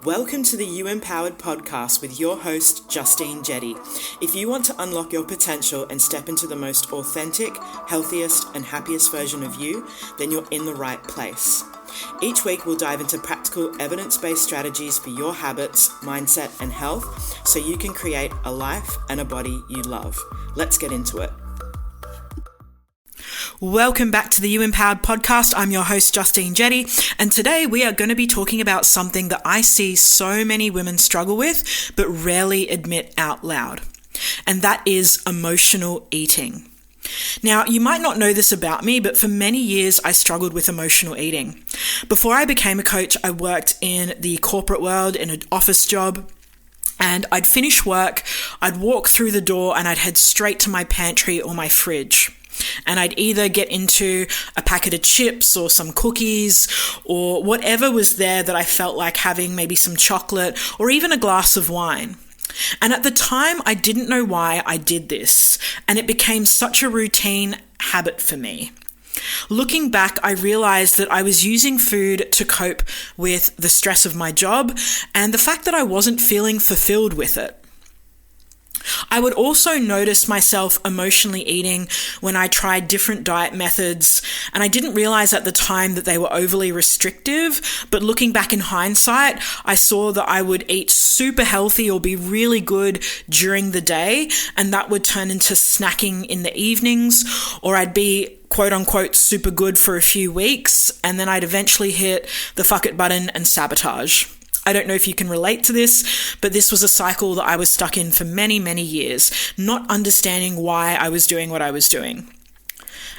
Welcome to the You Empowered podcast with your host, Justine Jetty. If you want to unlock your potential and step into the most authentic, healthiest, and happiest version of you, then you're in the right place. Each week, we'll dive into practical, evidence-based strategies for your habits, mindset, and health so you can create a life and a body you love. Let's get into it. Welcome back to the You Empowered podcast. I'm your host, Justine Jetty, and today we are going to be talking about something that I see so many women struggle with, but rarely admit out loud, and that is emotional eating. Now, you might not know this about me, but for many years I struggled with emotional eating. Before I became a coach, I worked in the corporate world in an office job. And I'd finish work, I'd walk through the door and I'd head straight to my pantry or my fridge. And I'd either get into a packet of chips or some cookies or whatever was there that I felt like having, maybe some chocolate or even a glass of wine. And at the time, I didn't know why I did this, and it became such a routine habit for me. Looking back, I realized that I was using food to cope with the stress of my job and the fact that I wasn't feeling fulfilled with it. I would also notice myself emotionally eating when I tried different diet methods, and I didn't realize at the time that they were overly restrictive, but looking back in hindsight, I saw that I would eat super healthy or be really good during the day, and that would turn into snacking in the evenings, or I'd be quote unquote super good for a few weeks, and then I'd eventually hit the fuck it button and sabotage. I don't know if you can relate to this, but this was a cycle that I was stuck in for many, many years, not understanding why I was doing what I was doing.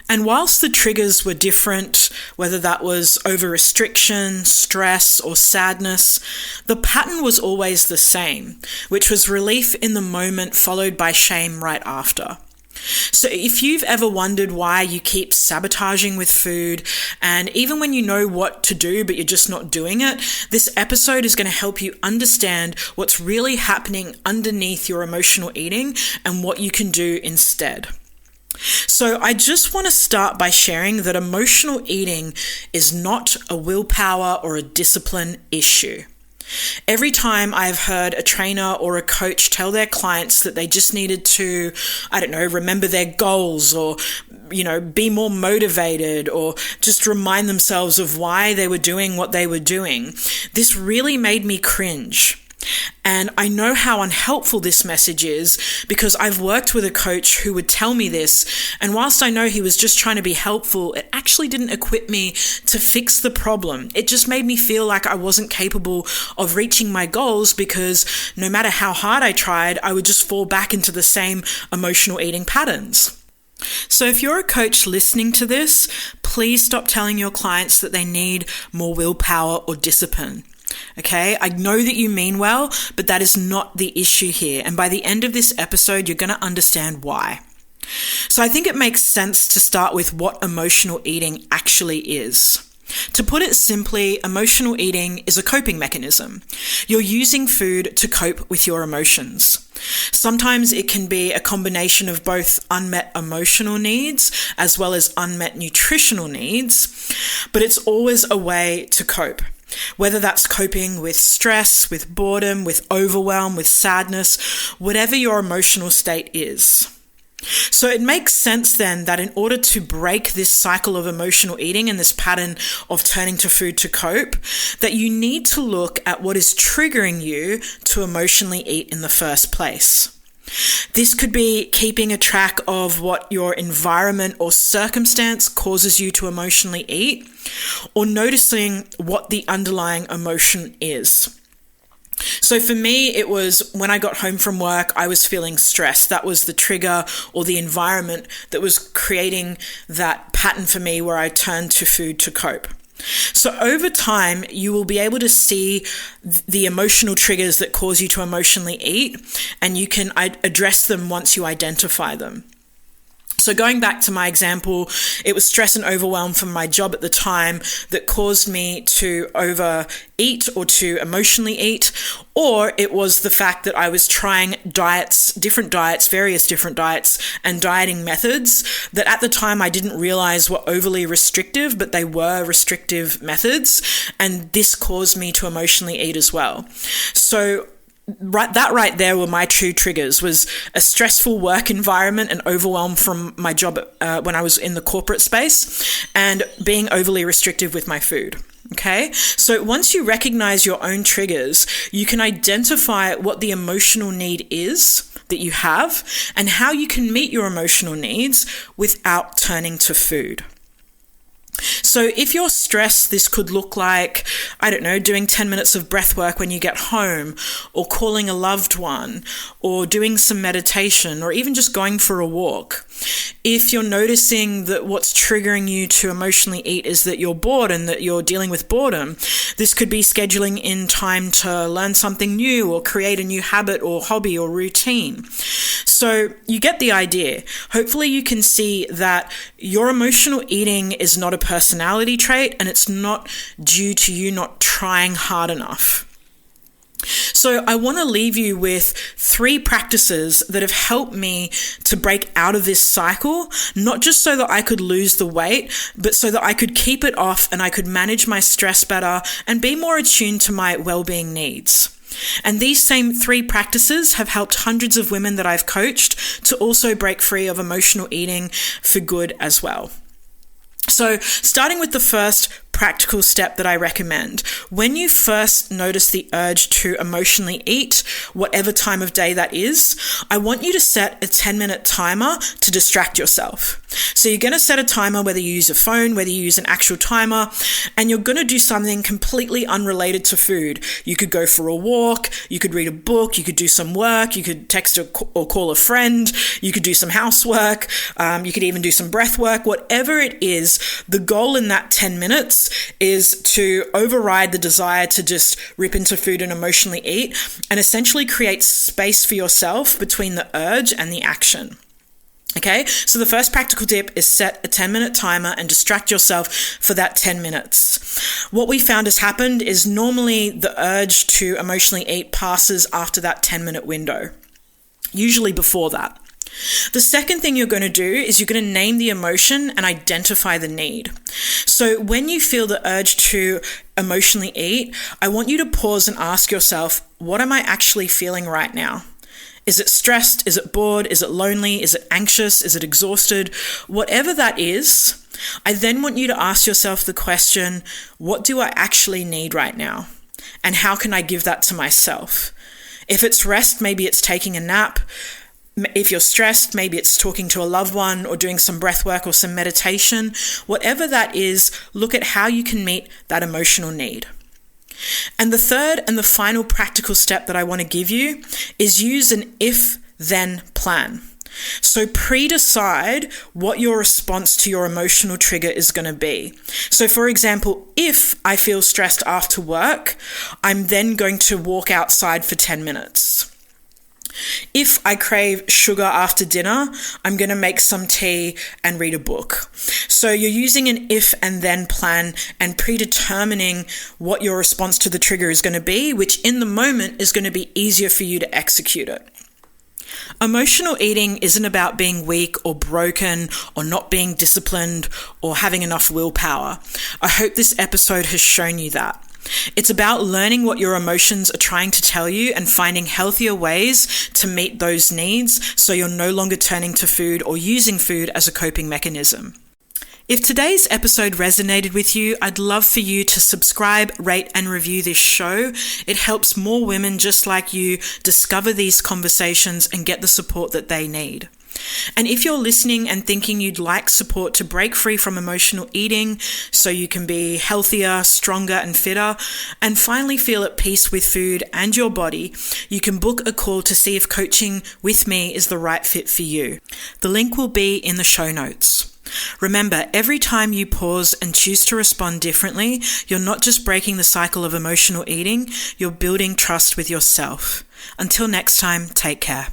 And whilst the triggers were different, whether that was over restriction, stress, or sadness, the pattern was always the same, which was relief in the moment followed by shame right after. So if you've ever wondered why you keep sabotaging with food, and even when you know what to do but you're just not doing it, this episode is going to help you understand what's really happening underneath your emotional eating and what you can do instead. So I just want to start by sharing that emotional eating is not a willpower or a discipline issue. Every time I've heard a trainer or a coach tell their clients that they just needed to, remember their goals or, be more motivated or just remind themselves of why they were doing what they were doing, this really made me cringe. And I know how unhelpful this message is because I've worked with a coach who would tell me this, and whilst I know he was just trying to be helpful, it actually didn't equip me to fix the problem. It just made me feel like I wasn't capable of reaching my goals because no matter how hard I tried, I would just fall back into the same emotional eating patterns. So if you're a coach listening to this, please stop telling your clients that they need more willpower or discipline. Okay, I know that you mean well, but that is not the issue here. And by the end of this episode, you're going to understand why. So I think it makes sense to start with what emotional eating actually is. To put it simply, emotional eating is a coping mechanism. You're using food to cope with your emotions. Sometimes it can be a combination of both unmet emotional needs as well as unmet nutritional needs, but it's always a way to cope. Whether that's coping with stress, with boredom, with overwhelm, with sadness, whatever your emotional state is. So it makes sense then that in order to break this cycle of emotional eating and this pattern of turning to food to cope, that you need to look at what is triggering you to emotionally eat in the first place. This could be keeping a track of what your environment or circumstance causes you to emotionally eat, or noticing what the underlying emotion is. So for me, it was when I got home from work, I was feeling stressed. That was the trigger or the environment that was creating that pattern for me where I turned to food to cope. So over time, you will be able to see the emotional triggers that cause you to emotionally eat, and you can address them once you identify them. So going back to my example, it was stress and overwhelm from my job at the time that caused me to overeat or to emotionally eat, or it was the fact that I was trying various different diets and dieting methods that at the time I didn't realize were overly restrictive, but they were restrictive methods, and this caused me to emotionally eat as well. So right there were my two triggers, was a stressful work environment and overwhelm from my job when I was in the corporate space, and being overly restrictive with my food. Okay, so once you recognize your own triggers, you can identify what the emotional need is that you have and how you can meet your emotional needs without turning to food. So if you're stressed, this could look like, doing 10 minutes of breath work when you get home, or calling a loved one, or doing some meditation, or even just going for a walk. If you're noticing that what's triggering you to emotionally eat is that you're bored and that you're dealing with boredom, this could be scheduling in time to learn something new or create a new habit or hobby or routine. So you get the idea. Hopefully you can see that your emotional eating is not a personality trait, and it's not due to you not trying hard enough. So I want to leave you with 3 practices that have helped me to break out of this cycle, not just so that I could lose the weight, but so that I could keep it off and I could manage my stress better and be more attuned to my well-being needs. And these same 3 practices have helped hundreds of women that I've coached to also break free of emotional eating for good as well. So starting with the first practical step that I recommend. When you first notice the urge to emotionally eat, whatever time of day that is, I want you to set a 10-minute timer to distract yourself. So you're going to set a timer, whether you use a phone, whether you use an actual timer, and you're going to do something completely unrelated to food. You could go for a walk, you could read a book, you could do some work, you could text or call a friend, you could do some housework, you could even do some breath work. Whatever it is, the goal in that 10 minutes is to override the desire to just rip into food and emotionally eat, and essentially create space for yourself between the urge and the action. Okay, so the first practical tip is set a 10-minute timer and distract yourself for that 10 minutes. What we found has happened is normally the urge to emotionally eat passes after that 10-minute window, usually before that. The second thing you're going to do is you're going to name the emotion and identify the need. So when you feel the urge to emotionally eat, I want you to pause and ask yourself, what am I actually feeling right now? Is it stressed? Is it bored? Is it lonely? Is it anxious? Is it exhausted? Whatever that is, I then want you to ask yourself the question, what do I actually need right now? And how can I give that to myself? If it's rest, maybe it's taking a nap. If you're stressed, maybe it's talking to a loved one or doing some breath work or some meditation. Whatever that is, look at how you can meet that emotional need. And the third and the final practical step that I want to give you is use an if-then plan. So pre-decide what your response to your emotional trigger is going to be. So for example, if I feel stressed after work, I'm then going to walk outside for 10 minutes. If I crave sugar after dinner, I'm going to make some tea and read a book. So you're using an if and then plan and predetermining what your response to the trigger is going to be, which in the moment is going to be easier for you to execute it. Emotional eating isn't about being weak or broken or not being disciplined or having enough willpower. I hope this episode has shown you that. It's about learning what your emotions are trying to tell you and finding healthier ways to meet those needs so you're no longer turning to food or using food as a coping mechanism. If today's episode resonated with you, I'd love for you to subscribe, rate, and review this show. It helps more women just like you discover these conversations and get the support that they need. And if you're listening and thinking you'd like support to break free from emotional eating so you can be healthier, stronger, and fitter, and finally feel at peace with food and your body, you can book a call to see if coaching with me is the right fit for you. The link will be in the show notes. Remember, every time you pause and choose to respond differently, you're not just breaking the cycle of emotional eating, you're building trust with yourself. Until next time, take care.